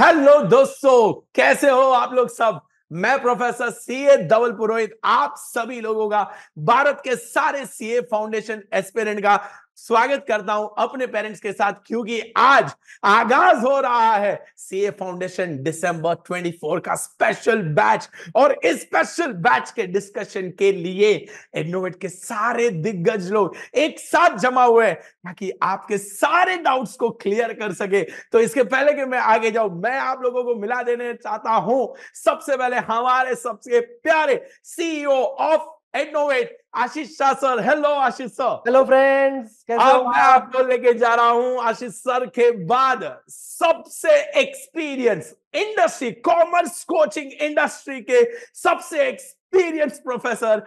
Hello दोस्तों, कैसे हो आप लोग सब। मैं प्रोफेसर सीए धवल पुरोहित आप सभी लोगों का, भारत के सारे सीए फाउंडेशन एस्पिरेंट का स्वागत करता हूं अपने पेरेंट्स के साथ, क्योंकि आज आगाज हो रहा है सीए फाउंडेशन दिसंबर 24 का स्पेशल बैच। और इस स्पेशल बैच के डिस्कशन के लिए इनोवेट के सारे दिग्गज लोग एक साथ जमा हुए हैं ताकि आपके सारे डाउट्स को क्लियर कर सके। तो इसके पहले कि मैं आगे जाऊं, मैं आप लोगों को मिला देने चाहता हूं सबसे पहले हमारे सबसे प्यारे CEO of innovate, Ashish Shah sir. Hello Ashish sir. Hello friends, कैसे हो अब मैं आप? आपको लेके जा रहा हूं आशीष सर के बाद सबसे experience industry, commerce coaching industry के सबसे experience professor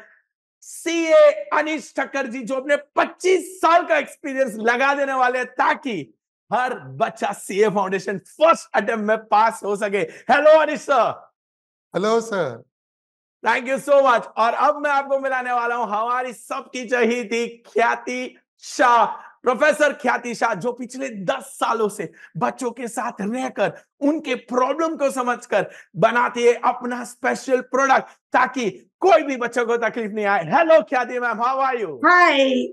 CA Anish Thakkar ji, जो अपने 25 साल का एक्सपीरियंस लगा देने वाले हैं ताकि हर बच्चा सीए फाउंडेशन फर्स्ट अटेम्प्ट में पास हो सके। Hello Anish sir. Hello sir. Thank you so much. और अब मैं आपको मिलाने वाला हूं हमारी सबकी चहेती ख्याति शाह, प्रोफेसर ख्याति शाह, जो पिछले 10 सालों से बच्चों के साथ रहकर उनके प्रॉब्लम को समझकर बनाती है अपना स्पेशल प्रोडक्ट ताकि कोई भी बच्चों को तकलीफ नहीं आए। हेलो ख्याति मैम, हाउ आर यू? हाय।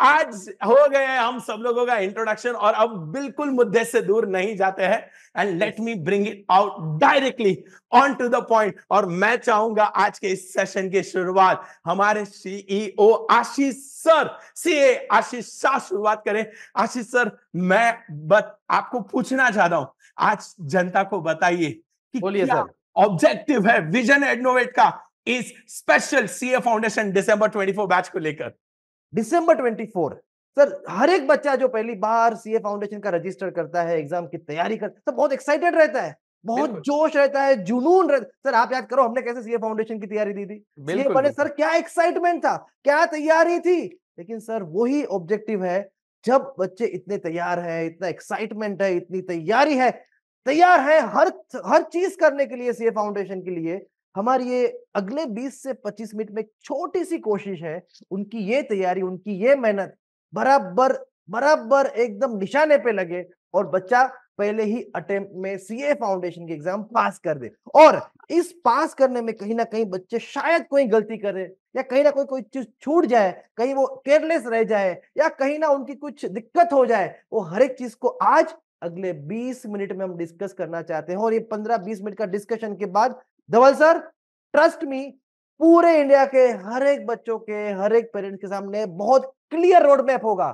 आज हो गए हम सब लोगों का इंट्रोडक्शन और अब बिल्कुल मुद्दे से दूर नहीं जाते हैं। And let me bring it out directly on to the point. और मैं चाहूंगा आज के इस सेशन की शुरुआत हमारे सीईओ आशीष सर, सीए आशीष शाह शुरुआत करें। आशीष सर, मैं आपको पूछना चाहता हूं, आज जनता को बताइए कि बोलिए क्या सर। ऑब्जेक्टिव है विजन इनोवेट का इस स्पेशल सीए फाउंडेशन दिसंबर 24 बैच को लेकर। दिसंबर 24 सर, हर एक बच्चा जो पहली बार सीए फाउंडेशन का रजिस्टर करता है, एग्जाम की तैयारी करता है, तो बहुत एक्साइटेड रहता है, बहुत जोश रहता है, जुनून रहता है। सर आप याद करो, हमने कैसे सीए फाउंडेशन की तैयारी दी थी। सीए बने सर, क्या एक्साइटमेंट था, क्या तैयारी थी। लेकिन सर वही ऑब्जेक्टिव है, जब बच्चे इतने तैयार है, इतना एक्साइटमेंट है, इतनी तैयारी है, तैयार है हर चीज करने के लिए सीए फाउंडेशन के लिए। हमारी ये अगले 20 से 25 मिनट में छोटी सी कोशिश है, उनकी ये तैयारी, उनकी ये मेहनत बराबर बराबर एकदम निशाने पे लगे और बच्चा पहले ही अटेम्प्ट में सीए फाउंडेशन की एग्जाम पास कर दे। और इस पास करने में कहीं ना कहीं बच्चे शायद कोई गलती करे, या कहीं ना कोई चीज छूट जाए, कहीं वो केयरलेस रह जाए, या कहीं ना उनकी कुछ दिक्कत हो जाए, वो हर एक चीज को आज अगले 20 मिनट में हम डिस्कस करना चाहते हैं। और ये 15-20 मिनट का डिस्कशन के बाद धवल सर, ट्रस्ट मी, पूरे इंडिया के हर एक बच्चों के, हर एक पेरेंट्स के सामने बहुत क्लियर रोड मैप होगा।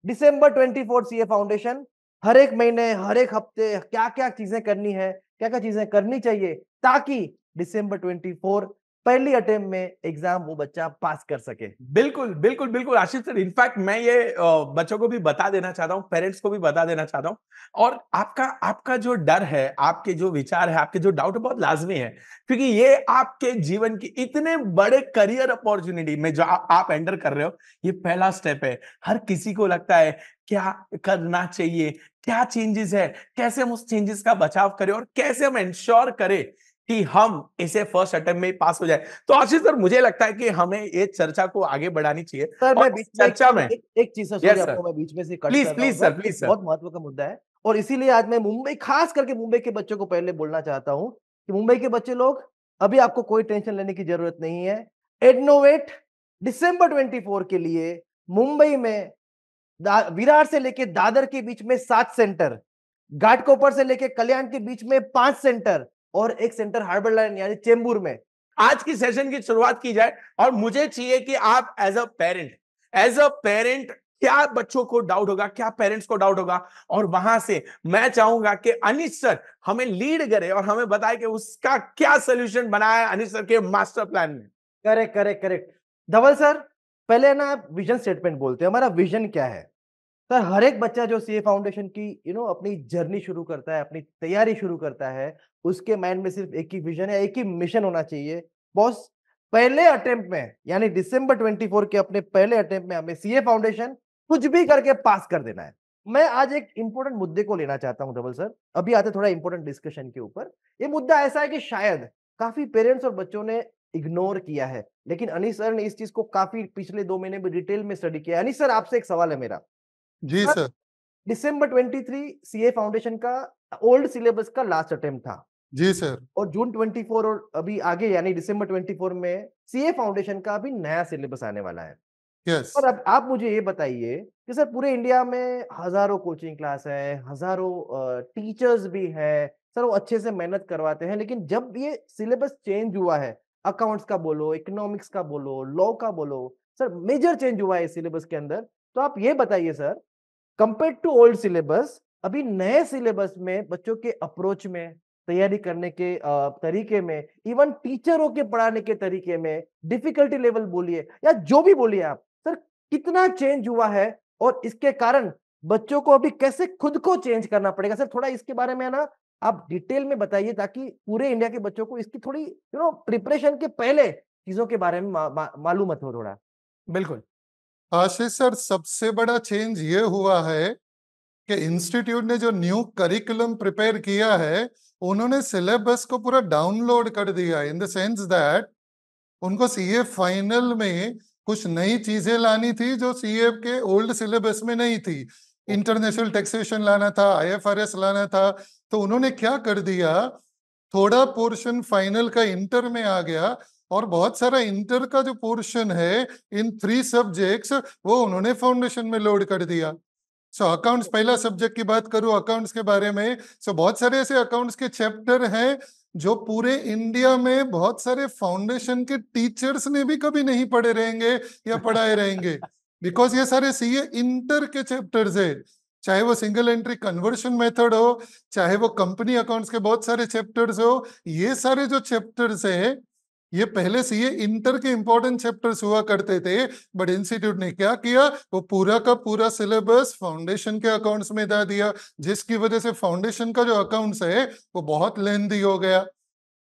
दिसंबर 24 सीए फाउंडेशन, हर एक महीने, हर एक हफ्ते क्या क्या चीजें करनी है, क्या क्या चीजें करनी चाहिए, ताकि दिसंबर 24 पहली अटेम्प्ट में एग्जाम वो बच्चा पास कर सके। बिल्कुल बिल्कुल बिल्कुल आशीष सर, इनफैक्ट मैं ये बच्चों को भी बता देना चाहता हूँ, पेरेंट्स को भी बता देना चाहता हूँ। और आपका आपका जो डर है, आपके जो विचार है, आपके जो डाउट है, बहुत लाजमी है, क्योंकि ये आपके जीवन की इतने बड़े करियर अपॉर्चुनिटी में जो आप एंटर कर रहे हो, ये पहला स्टेप है। हर किसी को लगता है क्या करना चाहिए, क्या चेंजेस है, कैसे हम उस चेंजेस का बचाव करें और कैसे हम इंश्योर करें कि हम इसे फर्स्ट अटेम्प्ट में पास हो जाए। तो आशीष सर, मुझे लगता है कि हमें ये चर्चा को आगे बढ़ानी चाहिए। सर और मैं इस बीच में चर्चा में एक चीज सर, सॉरी यस सर, आपको मैं बीच में से कट प्लीज कर रहा हूँ प्लीज सर, सर, प्लीज एक सर। बहुत महत्व का मुद्दा है। और इसीलिए आज मैं मुंबई, खास करके मुंबई के बच्चों को पहले बोलना चाहता हूँ कि मुंबई के बच्चे लोग, अभी आपको कोई टेंशन लेने की जरूरत नहीं है। इनोवेट दिसंबर 24 के लिए मुंबई में विरार से लेके दादर के बीच में 7 सेंटर, घाटकोपर से लेके कल्याण के बीच में 5 सेंटर, और एक सेंटर हार्बर लाइन यानी चेंबूर में। आज की सेशन की शुरुआत की जाए और मुझे चाहिए कि आप एज अ पेरेंट क्या बच्चों को डाउट होगा, क्या पेरेंट्स को डाउट होगा, और वहां से मैं चाहूंगा कि अनिश सर हमें लीड करे और हमें बताए कि उसका क्या सोल्यूशन बनाया है अनिश सर के मास्टर प्लान में। Correct correct correct. Dhaval sir, पहले ना आप विजन स्टेटमेंट बोलते हैं, हमारा विजन क्या है। सर हर एक बच्चा जो सीए फाउंडेशन की अपनी जर्नी शुरू करता है, अपनी तैयारी शुरू करता है, उसके माइंड में सिर्फ एक ही विजन है, एक ही मिशन होना चाहिए। बॉस, पहले अटेम्प्ट में यानी दिसंबर 24 के अपने पहले अटेम्प्ट में हमें सीए फाउंडेशन कुछ भी करके पास कर देना है। मैं आज एक इंपॉर्टेंट मुद्दे को लेना चाहता हूं धवल सर, अभी आते थोड़ा इंपॉर्टेंट डिस्कशन के ऊपर। ये मुद्दा ऐसा है कि शायद काफी पेरेंट्स और बच्चों ने इग्नोर किया है, लेकिन अनीस सर ने इस चीज को काफी पिछले 2 महीने में डिटेल में स्टडी किया है। अनीस सर, आपसे एक सवाल है मेरा। जी सर, सर। दिसंबर 23 सीए फाउंडेशन का ओल्ड सिलेबस का लास्ट अटेम्प्ट था जी सर। और जून 24 और अभी आगे यानी दिसंबर 24 में सीए फाउंडेशन का अभी नया सिलेबस आने वाला है। यस। और अब आप मुझे ये बताइए कि सर पूरे इंडिया में हजारों कोचिंग क्लास है, हजारों टीचर्स भी है, सर वो अच्छे से मेहनत करवाते हैं, लेकिन जब ये सिलेबस चेंज हुआ है, अकाउंट्स का बोलो, इकोनॉमिक्स का बोलो, लॉ का बोलो, सर मेजर चेंज हुआ है इस सिलेबस के अंदर। तो आप ये बताइए sir, compare to old syllabus, अभी नए सिलेबस में बच्चों के अप्रोच में, तैयारी करने के तरीके में, इवन टीचरों के पढ़ाने के तरीके में, डिफिकल्टी लेवल बोलिए या जो भी बोलिए आप, सर कितना चेंज हुआ है और इसके कारण बच्चों को अभी कैसे खुद को चेंज करना पड़ेगा? सर थोड़ा इसके बारे में ना आप डिटेल में बताइए ताकि पूरे इंडिया के बच्चों को इसकी थोड़ी प्रिपरेशन के पहले चीजों के बारे में मालूमत हो थोड़ा। बिल्कुल। आशीष सर, सबसे बड़ा चेंज ये हुआ है कि इंस्टीट्यूट ने जो न्यू करिकुलम प्रिपेयर किया है, उन्होंने सिलेबस को पूरा डाउनलोड कर दिया, इन द सेंस दैट उनको सीए फाइनल में कुछ नई चीजें लानी थी जो सीए के ओल्ड सिलेबस में नहीं थी। इंटरनेशनल टैक्सेशन लाना था, आईएफआरएस लाना था, तो उन्होंने क्या कर दिया, थोड़ा पोर्शन फाइनल का इंटर में आ गया और बहुत सारा इंटर का जो पोर्शन है इन 3 सब्जेक्ट्स वो उन्होंने फाउंडेशन में लोड कर दिया। सो अकाउंट्स, पहला सब्जेक्ट की बात करूं अकाउंट्स के बारे में, सो बहुत सारे ऐसे अकाउंट्स के चैप्टर हैं जो पूरे इंडिया में बहुत सारे फाउंडेशन के टीचर्स ने भी कभी नहीं पढ़े रहेंगे या पढ़ाए रहेंगे, बिकॉज ये सारे सीए इंटर के चैप्टर्स है। चाहे वो सिंगल एंट्री कन्वर्शन मेथड हो, चाहे वो कंपनी अकाउंट्स के बहुत सारे चैप्टर्स हो, ये सारे जो चैप्टर्स है ये पहले सीए इंटर के इंपॉर्टेंट चैप्टर्स हुआ करते थे, बट इंस्टीट्यूट ने क्या किया, वो पूरा का पूरा सिलेबस फाउंडेशन के अकाउंट्स में डाल दिया, जिसकी वजह से फाउंडेशन का जो अकाउंट्स है वो बहुत लेंथी हो गया।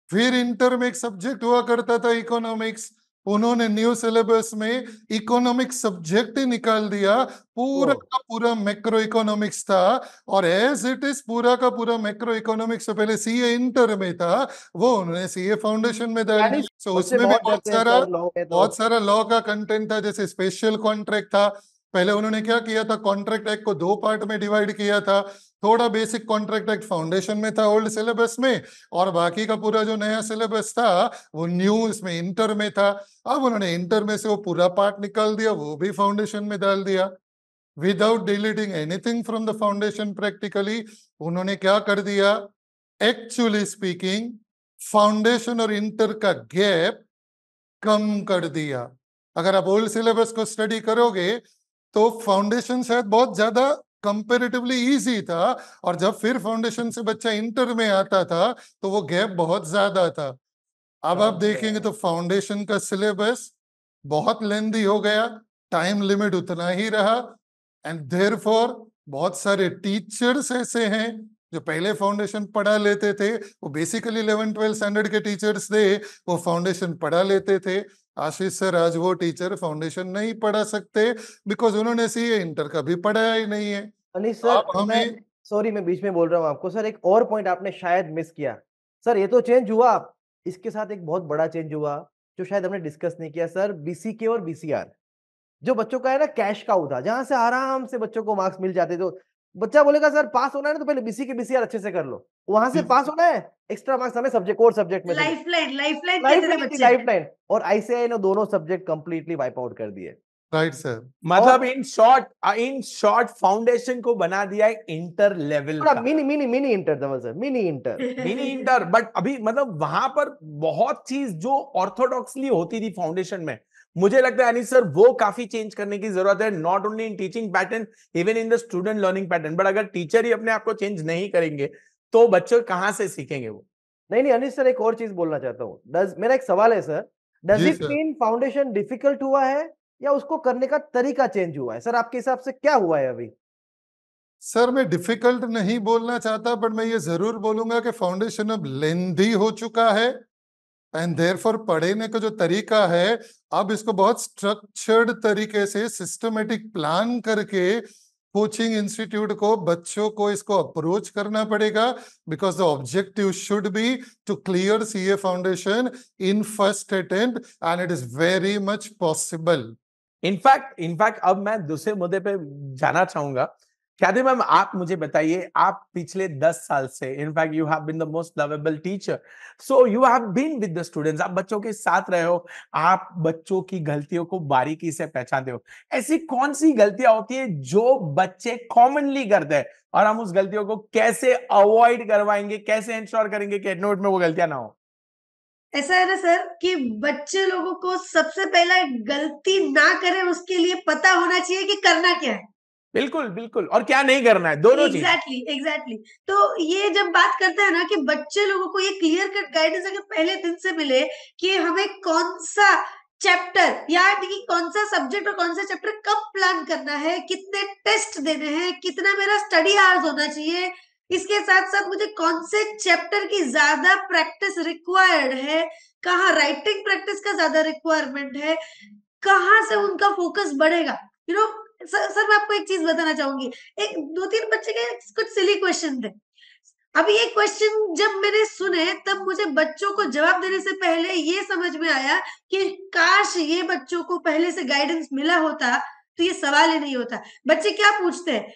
फिर इंटर में एक सब्जेक्ट हुआ करता था इकोनॉमिक्स, उन्होंने न्यू सिलेबस में इकोनॉमिक्स सब्जेक्ट ही निकाल दिया, पूरा का पूरा मैक्रो इकोनॉमिक्स था, और एज इट इज पूरा का पूरा मैक्रो इकोनॉमिक्स तो पहले सीए इंटर में था, वो उन्होंने सीए फाउंडेशन में डाल दिया। सो बच्चे उसमें भी बहुत डरते हैं सर लॉ में, तो बहुत सारा लॉ का कंटेंट था, जैसे स्पेशल कॉन्ट्रैक्ट था। पहले उन्होंने क्या किया था, कॉन्ट्रैक्ट एक्ट को 2 पार्ट में डिवाइड किया था, थोड़ा बेसिक कॉन्ट्रैक्ट एक्ट फाउंडेशन में था ओल्ड सिलेबस में, और बाकी का पूरा जो नया सिलेबस था वो न्यू इसमें इंटर में था। अब उन्होंने इंटर में से वो पूरा पार्ट निकाल दिया, वो भी फाउंडेशन में डाल दिया, without deleting anything from the foundation. Practically उन्होंने क्या कर दिया, एक्चुअली स्पीकिंग फाउंडेशन और इंटर का गैप कम कर दिया। अगर आप ओल्ड सिलेबस को स्टडी करोगे तो फाउंडेशन शायद बहुत ज्यादा कंपैरेटिवली इजी था, और जब फिर फाउंडेशन से बच्चा इंटर में आता था तो वो गैप बहुत ज्यादा था। अब आप देखेंगे तो फाउंडेशन का सिलेबस बहुत लेंदी हो गया, टाइम लिमिट उतना ही रहा, एंड देयरफॉर बहुत सारे टीचर्स ऐसे हैं जो पहले फाउंडेशन पढ़ा लेते थे, वो बेसिकली 11-12 स्टैंडर्ड के टीचर्स थे, वो फाउंडेशन पढ़ा लेते थे। आशीष सर, आज वो टीचर फाउंडेशन नहीं पढ़ा सकते बिकॉज उन्होंने सीए इंटर कभी पढ़ाया ही नहीं है। अनिश तो सर, आप हमें सॉरी मैं बीच में बोल रहा हूँ आपको सर, एक और पॉइंट आपने शायद मिस किया। सर ये तो चेंज हुआ, इसके साथ एक बहुत बड़ा चेंज हुआ जो शायद हमने डिस्कस नहीं किया सर, बीसीके और बीसीआर। जो बच्चों का है ना कैश काउ था, जहां से आराम से बच्चों को मार्क्स मिल जाते, तो बच्चा बोलेगा सर पास होना है ना तो पहले बीसीके बीसीआर अच्छे से कर लो, वहां से पास होना है एक्स्ट्रा मार्क्स हमें सब्जेक्ट कोर सब्जेक्ट में लाइफलाइन कहते थे बच्चे। लाइफलाइन और आईसीआई ने दोनों सब्जेक्ट कंप्लीटली वाइप आउट कर दिए। राइट सर, मतलब इन शॉर्ट फाउंडेशन को बना दिया है इंटर लेवल का, मिनी इंटर था सर, मिनी इंटर। बट अभी मतलब वहां पर बहुत चीज जो ऑर्थोडॉक्सली होती थी फाउंडेशन में, मुझे लगता है अनिश सर वो काफी चेंज करने की जरूरत है, not only in teaching pattern, even in the student learning pattern. But अगर टीचर ही अपने आप को चेंज नहीं करेंगे तो बच्चे कहां से सीखेंगे वो? नहीं अनिश सर, एक और चीज बोलना चाहता हूँ, मेरा एक सवाल है सर, डज जी it sir. Mean foundation difficult हुआ है या उसको करने का तरीका चेंज हुआ है? सर आपके हिसाब से क्या हुआ है अभी? सर मैं डिफिकल्ट नहीं बोलना चाहता, बट मैं ये जरूर बोलूंगा कि फाउंडेशन अब लेंदी हो चुका है, एंड देयरफॉर पढ़ने का जो तरीका है अब इसको बहुत स्ट्रक्चर्ड तरीके से सिस्टमेटिक प्लान करके कोचिंग इंस्टीट्यूट को, बच्चों को इसको अप्रोच करना पड़ेगा, because the objective should be to clear CA foundation in first attempt, and it is very much possible. In fact अब मैं दूसरे मुद्दे पे जाना चाहूंगा ख्याति मैम, आप मुझे बताइए, आप पिछले 10 साल से, in fact you have been the most lovable teacher, so you have been with the students, आप बच्चों के साथ रहे हो, आप बच्चों की गलतियों को बारीकी से पहचानते हो। ऐसी कौन सी गलतियां होती है जो बच्चे कॉमनली करते हैं और हम उस गलतियों को कैसे अवॉइड करवाएंगे, कैसे इंश्योर करेंगे कि एंड नोट में वो गलतियां ना हो? ऐसा है ना सर कि बच्चे लोगों को सबसे पहला गलती ना करें उसके लिए पता होना चाहिए कि करना क्या है। बिल्कुल बिल्कुल, और क्या नहीं करना है, दोनों चीज। एग्जैक्टली। तो ये जब बात करते हैं ना कि बच्चे लोगों को ये क्लियर कट गाइडेंस अगर पहले दिन से मिले कि हमें कौन सा चैप्टर या कि कौन सा सब्जेक्ट और कौन सा चैप्टर कब प्लान करना है, कितने टेस्ट देने हैं, कितना मेरा स्टडी आवर्स होना चाहिए, इसके साथ साथ मुझे कौन से चैप्टर की ज्यादा प्रैक्टिस रिक्वायर्ड है, कहाँ राइटिंग प्रैक्टिस का ज्यादा रिक्वायरमेंट है, कहाँ से उनका फोकस बढ़ेगा। यू नो सर मैं आपको एक चीज बताना चाहूंगी। एक 2-3 बच्चे के कुछ सिली क्वेश्चन थे। अभी ये क्वेश्चन जब मैंने सुने तब मुझे बच्चों को जवाब देने से पहले ये समझ में आया कि काश ये बच्चों को पहले से गाइडेंस मिला होता तो ये सवाल ही नहीं होता। बच्चे क्या पूछते हैं,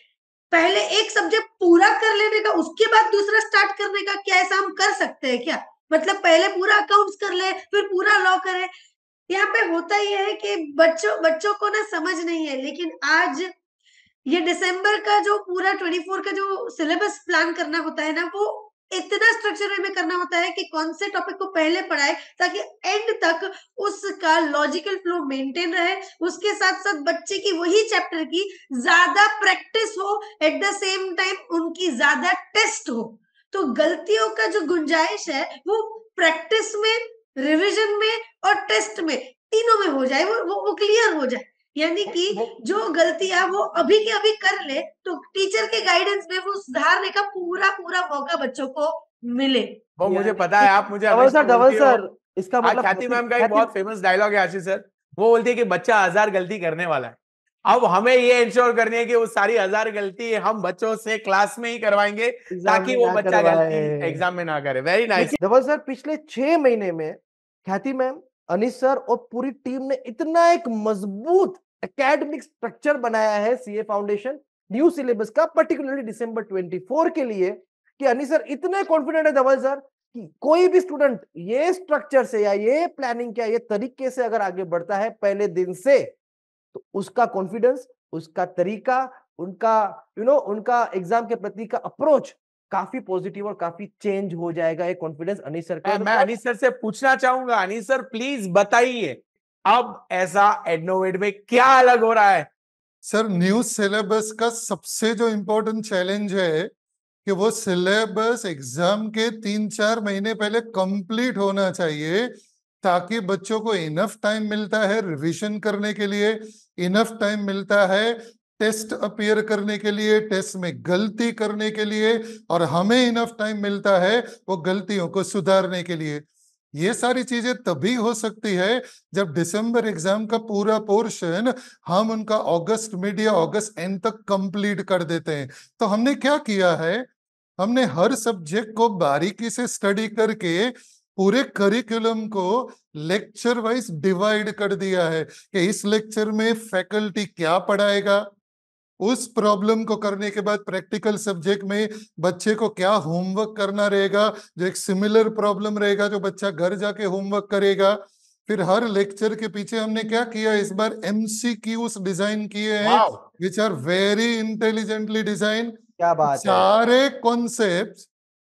पहले एक सब्जेक्ट पूरा कर लेने का उसके बाद दूसरा स्टार्ट करने का, क्या ऐसा हम कर सकते हैं क्या? मतलब पहले पूरा अकाउंट्स कर ले फिर पूरा लॉ करे। यहाँ पे होता ये है कि बच्चों बच्चों को ना समझ नहीं है, लेकिन आज ये दिसंबर का जो पूरा 24 का जो सिलेबस प्लान करना होता है ना, वो इतना स्ट्रक्चर वे में करना होता है कि कौन से टॉपिक को पहले पढ़ाए ताकि एंड तक उसका लॉजिकल फ्लो मेंटेन रहे, उसके साथ साथ बच्चे की वही चैप्टर की ज्यादा प्रैक्टिस हो, एट द सेम टाइम उनकी ज्यादा टेस्ट हो। तो गलतियों का जो गुंजाइश है वो प्रैक्टिस में, रिवीजन में और टेस्ट में, तीनों में हो जाए, वो क्लियर हो जाए। यानी कि जो गलतियां वो अभी के अभी कर ले तो टीचर के गाइडेंस में वो सुधारने का पूरा पूरा मौका बच्चों को मिले। वो मुझे यानी पता कि है, आप मुझे धवल हमेशा सर, धवल बोलती हो। सर, इसका मतलब ख्याति मैम का एक ख्याति बहुत फेमस डायलॉग है आशीष सर, वो बोलती है कि बच्चा 1000 गलती करने वाला है। अब हमें ये इंश्योर करनी है कि वो सारी 1000 गलती हम बच्चों से क्लास में ही करवाएंगे एग्जाम ताकि में वो ना बच्चा गलती करवाए। एग्जाम में ना करे। Very nice. लेकिन धवल सर, पिछले 6 महीने में ख्याति मैम, अनीस सर और पूरी टीम ने इतना एक मजबूत एकेडमिक स्ट्रक्चर बनाया है सीए फाउंडेशन न्यू सिलेबस का, पर्टिकुलरली दिसंबर 24 के लिए, कि अनीस सर इतने कॉन्फिडेंट है धवल सर कि कोई भी स्टूडेंट ये स्ट्रक्चर से या ये प्लानिंग के ये तरीके से अगर आगे बढ़ता है पहले दिन से, तो उसका कॉन्फिडेंस, उसका तरीका, उनका उनका एग्जाम के प्रति का अप्रोच काफी पॉजिटिव और काफी चेंज हो जाएगा। एक कॉन्फिडेंस अनीस सर का। मैं अनीस सर से पूछना चाहूंगा, अनीस सर प्लीज बताइए अब ऐसा एडनोवेट में क्या अलग हो रहा है? सर, न्यू सिलेबस का सबसे जो इम्पोर्टेंट चैलेंज है कि वो सिलेबस एग्जाम के 3-4 महीने पहले कंप्लीट होना चाहिए, ताकि बच्चों को इनफ टाइम मिलता है रिवीजन करने के लिए, इनफ टाइम मिलता है टेस्ट अपीयर करने के लिए, टेस्ट में गलती करने के लिए, और हमें इनफ टाइम मिलता है वो गलतियों को सुधारने के लिए। ये सारी चीजें तभी हो सकती है जब दिसंबर एग्जाम का पूरा पोर्शन हम उनका अगस्त मिड या अगस्त एंड तक कंप्लीट कर देते हैं। तो हमने क्या किया है, हमने हर सब्जेक्ट को बारीकी से स्टडी करके पूरे करिकुलम को लेक्चर वाइज डिवाइड कर दिया है कि इस लेक्चर में फैकल्टी क्या पढ़ाएगा, उस प्रॉब्लम को करने के बाद प्रैक्टिकल सब्जेक्ट में बच्चे को क्या होमवर्क करना रहेगा, जो एक सिमिलर प्रॉब्लम रहेगा जो बच्चा घर जाके होमवर्क करेगा। फिर हर लेक्चर के पीछे हमने क्या किया, इस बार एमसीक्यूज डिजाइन किए हैं which are very intelligently design. क्या बात है। सारे कॉन्सेप्ट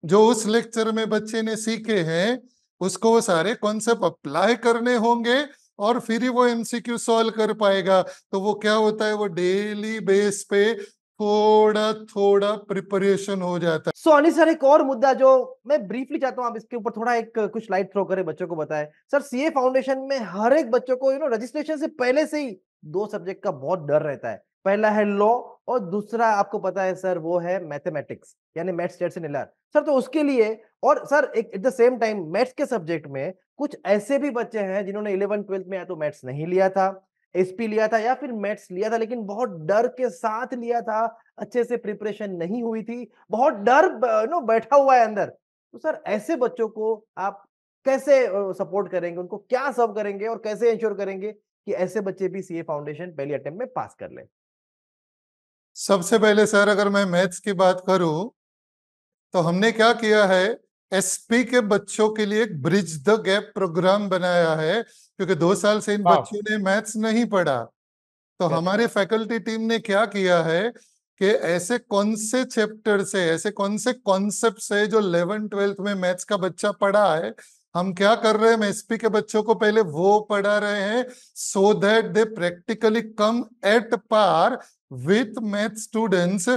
जो उस लेक्चर में बच्चे ने सीखे हैं उसको वो सारे कॉन्सेप्ट अप्लाई करने होंगे और फिर ही वो एमसीक्यू सॉल्व कर पाएगा। तो वो क्या होता है, वो डेली बेस पे थोड़ा थोड़ा प्रिपरेशन हो जाता है। सो अनिल सर, एक और मुद्दा जो मैं ब्रीफली चाहता हूं आप इसके ऊपर थोड़ा एक कुछ लाइट थ्रो करें, बच्चों को बताएं। सर, सीए फाउंडेशन में हर एक बच्चों को रजिस्ट्रेशन से पहले से ही 2 सब्जेक्ट का बहुत डर रहता है। पहला है लॉ और दूसरा आपको पता है सर वो है मैथमेटिक्स, यानी maths states and LR sir. तो उसके लिए, और सर एक at the same time maths के सब्जेक्ट में कुछ ऐसे भी बच्चे हैं जिन्होंने 11th-12th में या तो मैथ्स नहीं लिया था, एसपी लिया था, या फिर मैथ्स लिया था लेकिन बहुत डर के साथ लिया था, अच्छे से प्रिपरेशन नहीं हुई थी, बहुत डर बैठा हुआ है अंदर। तो सर ऐसे बच्चों को आप कैसे सपोर्ट करेंगे, उनको क्या सर्व करेंगे और कैसे इंश्योर करेंगे कि ऐसे बच्चे भी सीए फाउंडेशन पहली अटेम्प्ट में पास कर लें? सबसे पहले सर अगर मैं मैथ्स की बात करूं तो हमने क्या किया है, एसपी के बच्चों के लिए एक ब्रिज द गैप प्रोग्राम बनाया है, क्योंकि 2 साल से इन वाह, बच्चों ने मैथ्स नहीं पढ़ा। तो Correct. हमारे फैकल्टी टीम ने क्या किया है कि ऐसे कौन से चैप्टर से, ऐसे कौन से कॉन्सेप्ट से जो 11th-12th में मैथ्स का बच्चा पढ़ा है, हम क्या कर रहे हैं, हम एसपी के बच्चों को पहले वो पढ़ा रहे हैं, so that they practically come at par with math students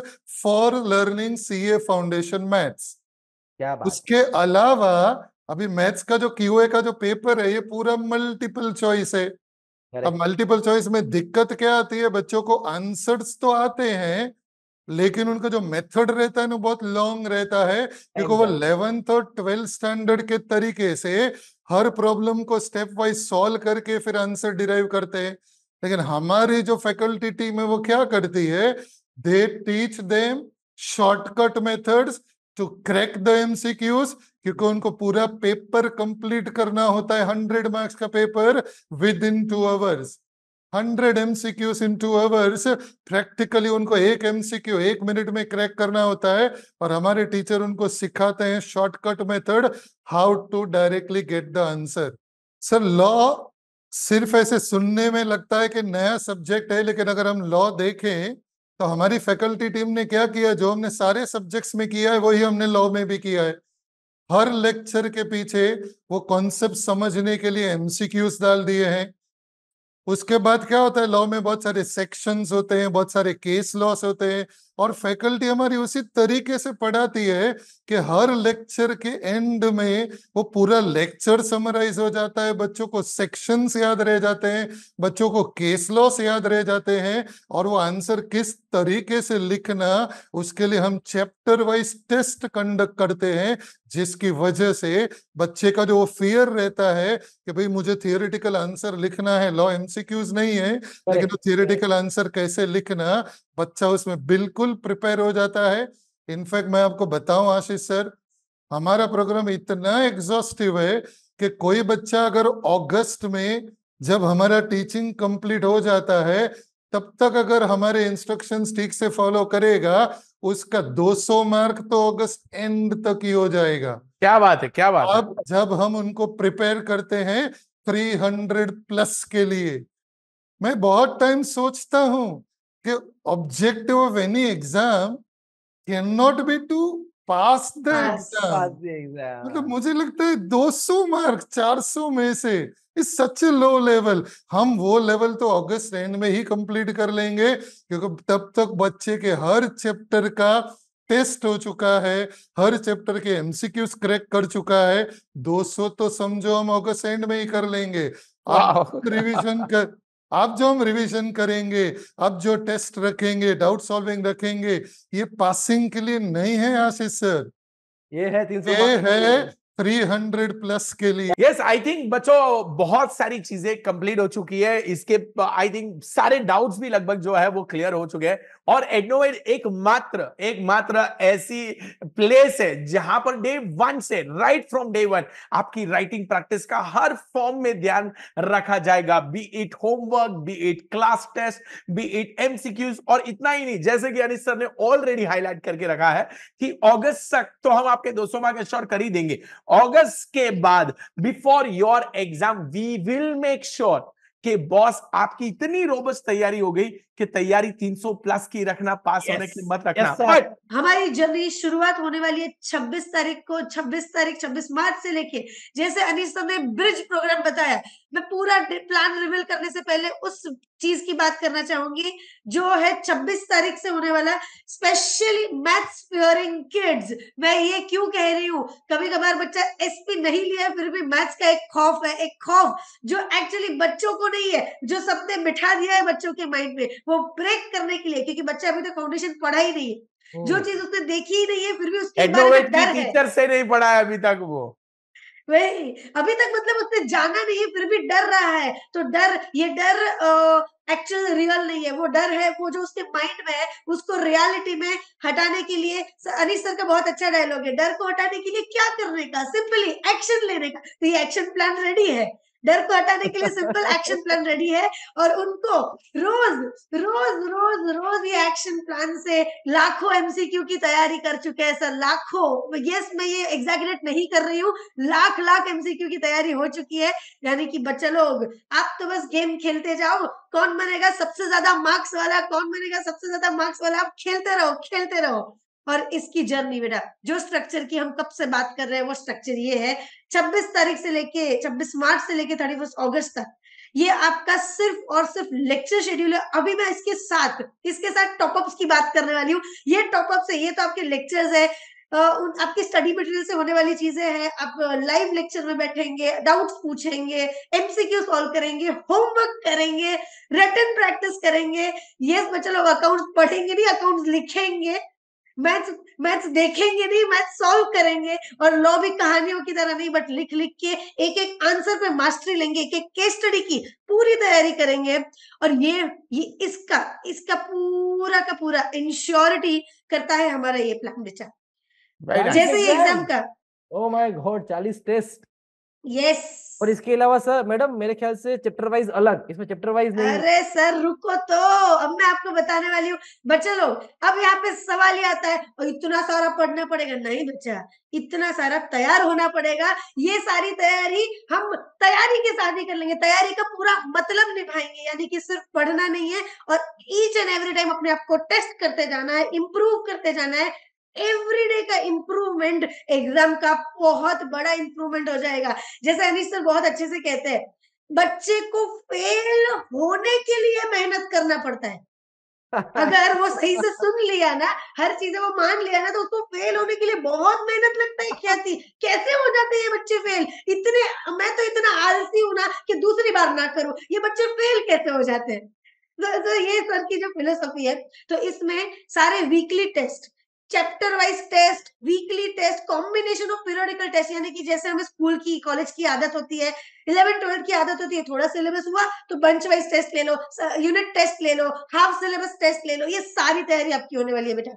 for learning CA foundation maths. क्या बात उसके अलावा अभी मैथ्स का जो क्यूए का जो पेपर है, ये पूरा मल्टीपल चॉइस है। अब Correct. मल्टीपल चॉइस में दिक्कत क्या आती है, बच्चों को आंसर्स तो आते हैं लेकिन उनका जो मेथड रहता है ना बहुत लॉन्ग रहता है, क्योंकि वो Exactly. 11th और 12th स्टैंडर्ड के तरीके से हर प्रॉब्लम को स्टेप वाइज सॉल्व करके फिर आंसर डिराइव करते हैं। लेकिन हमारी जो फैकल्टी टीम है वो क्या करती है, they teach them shortcut methods to crack the MCQs, क्योंकि उनको पूरा पेपर कंप्लीट करना होता है, 100 मार्क्स का paper with in 2 hours, 100 MCQs in 2 hours. Practically उनको एक MCQ 1 मिनट में क्रैक करना होता है, और हमारे टीचर उनको सिखाते हैं shortcut method, how to directly get the answer. Sir लॉ सिर्फ ऐसे सुनने में लगता है कि नया सब्जेक्ट है, लेकिन अगर हम लॉ देखें तो हमारी फैकल्टी टीम ने क्या किया, जो हमने सारे सब्जेक्ट्स में किया है वही हमने लॉ में भी किया है। हर लेक्चर के पीछे वो कॉन्सेप्ट समझने के लिए MCQs डाल दिए हैं। उसके बाद क्या होता है, लॉ में बहुत सारे सेक्शंस होते हैं, बहुत सारे केस लॉस होते हैं, और फैकल्टी हमारी उसी तरीके से पढ़ाती है कि हर लेक्चर के एंड में वो पूरा लेक्चर समराइज हो जाता है, बच्चों को सेक्शंस याद रह जाते हैं, बच्चों को केस लॉस याद रह जाते हैं, और वो आंसर किस तरीके से लिखना, उसके लिए हम चैप्टर वाइज टेस्ट कंडक्ट करते हैं, जिसकी वजह से बच्चे का जो फियर रहता है कि भाई मुझे थियोरेटिकल आंसर लिखना है, लॉ MCQs नहीं है, लेकिन वो थियोरेटिकल आंसर कैसे लिखना, बच्चा उसमें बिल्कुल प्रिपेयर हो जाता है। इनफैक्ट मैं आपको बताऊं आशीष सर, हमारा प्रोग्राम इतना एग्जॉस्टिव है कि कोई बच्चा अगर अगस्त में जब हमारा टीचिंग कंप्लीट हो जाता है, तब तक अगर हमारे इंस्ट्रक्शंस ठीक से फॉलो करेगा, उसका 200 मार्क तो अगस्त एंड तक ही हो जाएगा। क्या बात है, क्या बात है। अब जब हम उनको प्रिपेयर करते हैं 300 प्लस के लिए, मैं बहुत टाइम सोचता हूं कि objective of any exam can not be to pass the Pass. Exam. Pass the exam. मतलब मुझे लगता है 200 मार्क 400 में से is such A low level. हम वो लेवल तो अगस्त एंड में ही कंप्लीट कर लेंगे, क्योंकि तब तक बच्चे के हर चैप्टर का टेस्ट हो चुका है, हर चैप्टर के MCQs क्रैक कर चुका है। 200 तो समझो हम अगस्त एंड में ही कर लेंगे। वाह। आप जो हम रिवीजन करेंगे, अब जो टेस्ट रखेंगे, डाउट सॉल्विंग रखेंगे, ये पासिंग के लिए नहीं है आशीष सर, ये है 300 ये मार्क्स के है लिए। 300 प्लस के लिए। यस, आई थिंक बच्चों बहुत सारी चीजें कंप्लीट हो चुकी है, इसके आई थिंक सारे डाउट्स भी लगभग जो है वो क्लियर हो चुके हैं। और एडनोवेट एकमात्र ऐसी प्लेस है जहां पर डे 1 से राइट फ्रॉम डे 1 आपकी राइटिंग प्रैक्टिस का हर फॉर्म में ध्यान रखा जाएगा, be it homework, be it class test, be it MCQs। और इतना ही नहीं, जैसे कि अनिश सर ने ऑलरेडी हाईलाइट करके रखा है कि अगस्त तक तो हम आपके 200 मार्क श्योर कर ही देंगे। अगस्त के बाद before your exam we will make sure कि बॉस आपकी इतनी रोबस्ट तैयारी हो गई कि तैयारी 300 प्लस की रखना, पास होने की मत रखना। Yes, sir. बट हमारी जर्नी शुरुआत होने वाली है 26 तारीख को, 26 मार्च से लेके, जैसे अनीस सर ने ब्रिज प्रोग्राम बताया, मैं पूरा प्लान रिवील करने से पहले उस चीज की बात करना चाहूंगी जो है 26 तारीख से होने वाला, स्पेशली मैथ्स फियरिंग किड्स। मैं ये क्यों कह रही हूँ, कभी कभार बच्चा SP नहीं लिया फिर भी मैथ्स का एक खौफ है, एक खौफ जो एक्चुअली बच्चों को नहीं है, जो सबने बिठा दिया है बच्चों के माइंड में, वो ब्रेक करने के लिए, क्योंकि बच्चा अभी तक फाउंडेशन पढ़ा ही नहीं है, जो चीज उसने देखी ही नहीं है, फिर भी उसके बारे एडनोवेट में की डर है। टीचर से नहीं पढ़ा है अभी तक वो, वही अभी तक मतलब उसने जाना नहीं है, फिर भी डर रहा है। तो ये डर एक्चुअल रियल नहीं है, वो डर है वो जो उसके माइंड में है, उसको रियलिटी में हटाने के लिए अनीस सर का बहुत अच्छा डायलॉग है, डर को हटाने के लिए क्या करने का, सिंपली एक्शन लेने का। तो ये एक्शन प्लान रेडी है, डर को हटाने के लिए सिंपल एक्शन प्लान रेडी है और उनको रोज रोज रोज रोज ये एक्शन प्लान से लाखों एमसीक्यू की तैयारी कर चुके हैं सर, लाखों। यस, मैं ये एग्जैगरेट नहीं कर रही हूँ, लाख लाख एमसीक्यू की तैयारी हो चुकी है। यानी कि बच्चे लोग आप तो बस गेम खेलते जाओ, कौन बनेगा सबसे ज्यादा मार्क्स वाला, कौन बनेगा सबसे ज्यादा मार्क्स वाला, आप खेलते रहो खेलते रहो। और इसकी जर्नी बेटा, जो स्ट्रक्चर की हम कब से बात कर रहे हैं वो स्ट्रक्चर ये है, 26 मार्च से लेके 31 अगस्त तक ये आपका सिर्फ और सिर्फ लेक्चर शेड्यूल है। अभी मैं इसके साथ टॉपअप्स की बात करने वाली हूँ। ये टॉपअप्स है, ये तो आपके लेक्चर्स है, आपकी स्टडी मटेरियल से होने वाली चीजें हैं। आप लाइव लेक्चर में बैठेंगे, डाउट्स पूछेंगे, एमसीक्यू सॉल्व करेंगे, होमवर्क करेंगे, रिटन प्रैक्टिस करेंगे। यस बच्चे लोग अकाउंट्स पढ़ेंगे नहीं, अकाउंट्स लिखेंगे, मैथ्स देखेंगे नहीं, मैथ्स सॉल्व करेंगे। और लॉ भी कहानियों की तरह नहीं, बट लिख लिख के एक एक आंसर पे मास्टरी लेंगे, एक एक केस स्टडी की पूरी तैयारी करेंगे। और ये इसका पूरा का पूरा इंश्योरिटी करता है हमारा ये प्लान बेटा। जैसे ये एग्जाम का, oh my God, 40 test. Yes. और इसके अलावा सर मैडम मेरे ख्याल से चैप्टर वाइज अलग, इसमें चैप्टर वाइज नहीं। अरे सर रुको तो, अब मैं आपको बताने वाली हूँ बच्चे लोग। अब यहाँ पे सवाल ये आता है, और इतना सारा पढ़ना पड़ेगा? नहीं बच्चा, इतना सारा तैयार होना पड़ेगा। ये सारी तैयारी हम तैयारी के साथ ही कर लेंगे, तैयारी का पूरा मतलब निभाएंगे। यानी कि सिर्फ पढ़ना नहीं है, और ईच एंड एवरी टाइम अपने आप को टेस्ट करते जाना है, इम्प्रूव करते जाना है। एवरीडे का इम्प्रूवमेंट एग्जाम का बहुत बड़ा इम्प्रूवमेंट हो जाएगा। जैसे अनिश सर बहुत अच्छे से कहते हैं, बच्चे को फेल होने के लिए मेहनत करना पड़ता है। अगर वो सही से सुन लिया ना, हर चीजें वो मान लिया ना, तो उसको फेल होने के लिए बहुत मेहनत लगता है। ख्याति कैसे हो जाते हैं ये बच्चे फेल? मैं तो इतना आलसी हूं ना कि दूसरी बार ना करूं, ये बच्चे फेल कैसे हो जाते हैं? तो ये सर की जो फिलोसफी है, तो इसमें सारे weekly test, chapter wise test, weekly test, combination of periodical test. यानी कि जैसे हमें स्कूल की कॉलेज की आदत होती है, 11th-12th की आदत होती है, थोड़ा सिलेबस हुआ तो बंच वाइज टेस्ट ले लो, यूनिट टेस्ट ले लो, हाफ सिलेबस टेस्ट ले लो। ये सारी तैयारी आपकी होने वाली है बेटा।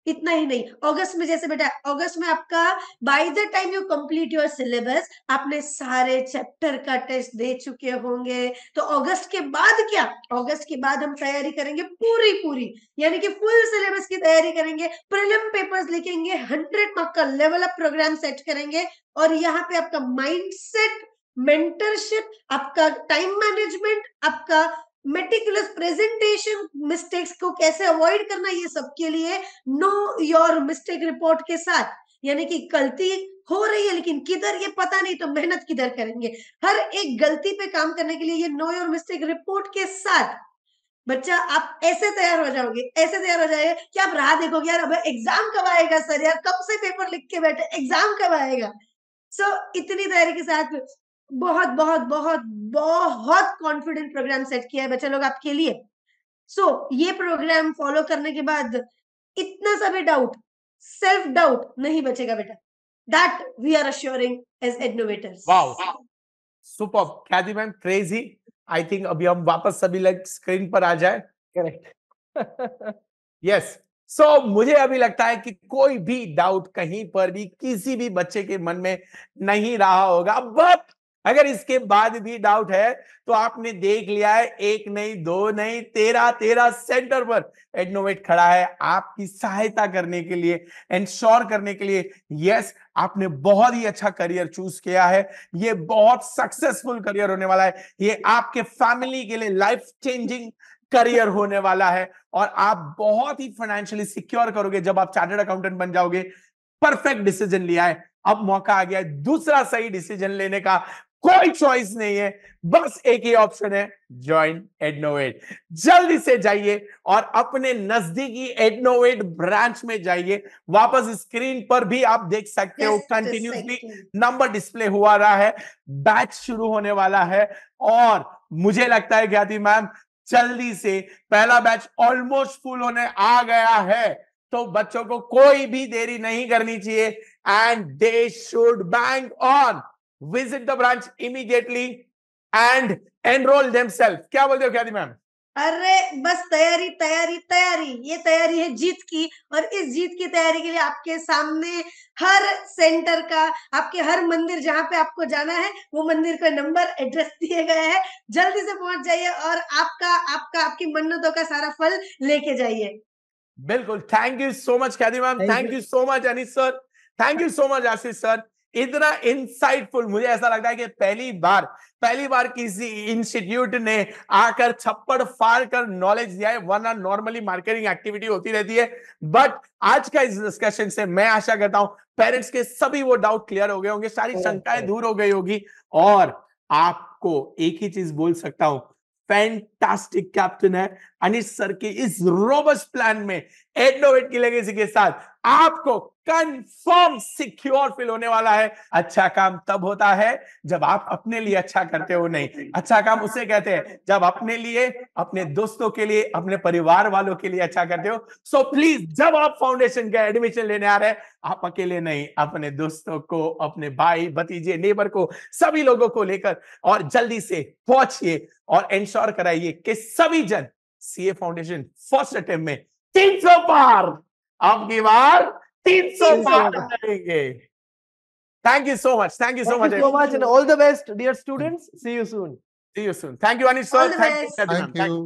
इतना ही नहीं, अगस्त में जैसे बेटा, अगस्त में आपका by the time you complete your syllabus, आपने सारे चैप्टर का टेस्ट दे चुके होंगे। तो अगस्त के बाद क्या, अगस्त के बाद हम तैयारी करेंगे पूरी, यानी कि फुल सिलेबस की तैयारी करेंगे, प्रीलिम पेपर्स लिखेंगे, 100 मार्क का लेवल अप प्रोग्राम सेट करेंगे। और यहाँ पे आपका माइंडसेट, मेंटरशिप, आपका टाइम मैनेजमेंट, आपका मेटिकुलस प्रेजेंटेशन, मिस्टेक्स को कैसे अवॉइड करना, ये सब के लिए नो योर मिस्टेक रिपोर्ट के साथ। यानी कि गलती हो रही है लेकिन किधर ये पता नहीं, तो मेहनत किधर करेंगे। हर एक गलती पे काम करने के लिए ये नो योर मिस्टेक रिपोर्ट के साथ बच्चा आप ऐसे तैयार हो जाओगे, ऐसे तैयार हो जाएगा कि आप राह देखोगे, यार अब एग्जाम कब आएगा सर, यार कब से पेपर लिख के बैठे, एग्जाम कब आएगा। सो इतनी तैयारी के साथ बहुत बहुत बहुत बहुत कॉन्फिडेंट प्रोग्राम सेट किया है बच्चे लोग आपके लिए। सो ये प्रोग्राम फॉलो करने के बाद इतना सा भी डाउट, सेल्फ डाउट नहीं बचेगा बेटा। That we are assuring as Adnovators. Wow, super Khyati ma'am, crazy. I think अभी हम वापस सभी लोग स्क्रीन पर आ जाए। करेक्ट। यस, सो मुझे अभी लगता है कि कोई भी डाउट कहीं पर भी किसी भी बच्चे के मन में नहीं रहा होगा। बट अगर इसके बाद भी डाउट है तो आपने देख लिया है, एक नहीं, दो नहीं, 13 सेंटर पर एडनोवेट खड़ा है आपकी सहायता करने के लिए, इंश्योर करने के लिए। यस, आपने बहुत ही अच्छा करियर चूज किया है, ये बहुत सक्सेसफुल करियर होने वाला है, ये आपके फैमिली के लिए लाइफ चेंजिंग करियर होने वाला है, और आप बहुत ही फाइनेंशियली सिक्योर करोगे जब आप चार्टर्ड अकाउंटेंट बन जाओगे। परफेक्ट डिसीजन लिया है, अब मौका आ गया है दूसरा सही डिसीजन लेने का। कोई चॉइस नहीं है, बस एक ही ऑप्शन है, ज्वाइन एडनोवेट। जल्दी से जाइए और अपने नजदीकी एडनोवेट ब्रांच में जाइए। वापस स्क्रीन पर भी आप देख सकते हो, कंटिन्यूसली नंबर डिस्प्ले हुआ रहा है, बैच शुरू होने वाला है। और मुझे लगता है ख्याति मैम, जल्दी से पहला बैच ऑलमोस्ट फुल होने आ गया है, तो बच्चों को कोई भी देरी नहीं करनी चाहिए, and they should bank on, visit the branch immediately and enroll themselves. क्या बोलते हो ख्याति मैम? अरे बस तैयारी तैयारी तैयारी, ये तैयारी है जीत की, और इस जीत की तैयारी के लिए आपके सामने हर सेंटर का, आपके हर मंदिर जहाँ पे आपको जाना है, वो मंदिर का नंबर, एड्रेस दिए गए हैं। जल्दी से पहुंच जाइए और आपकी मन्नतों का सारा फल लेके जाइए। बिल्कुल, थैंक यू सो मच ख्याति ma'am, Thank thank you. You so much Anish sir, thank you so much Ashish sir. इतना इंसाइटफुल, मुझे ऐसा लगता है कि पहली बार किसी इंस्टीट्यूट ने आकर छप्पड़ फाड़ कर नॉलेज दिया है, वरना नॉर्मली मार्केटिंग एक्टिविटी होती रहती है। बट आज का इस डिस्कशन से मैं आशा करता हूं पेरेंट्स के सभी वो डाउट क्लियर हो गए होंगे, सारी शंकाएं दूर हो गई होगी, और आपको एक ही चीज बोल सकता हूं, फैंटास्टिक कैप्टन है अनिश सर के इस रोबस्ट प्लान में, एडनोवेट की लेगेसी के साथ आपको कंफर्म सिक्योर फील होने वाला है। अच्छा काम तब होता है जब आप अपने लिए अच्छा करते हो, नहीं, अच्छा काम उसे कहते हैं जब अपने लिए, अपने दोस्तों के लिए, अपने परिवार वालों के लिए अच्छा करते हो। सो प्लीज, जब आप फाउंडेशन का एडमिशन लेने आ रहे हैं, आप अकेले नहीं, अपने दोस्तों को, अपने भाई भतीजे, नेबर को, सभी लोगों को लेकर और जल्दी से पहुंचिए और इंश्योर कराइए कि सभी जन सीए फाउंडेशन फर्स्ट अटेम्प्ट में 300 पार, अब की बार 300 पार करेंगे। Thank you so much, thank you so Thank much, you so much and all the best, dear students. See you soon. See you soon. Thank you Anish All sir, the thank best. You, Thank you.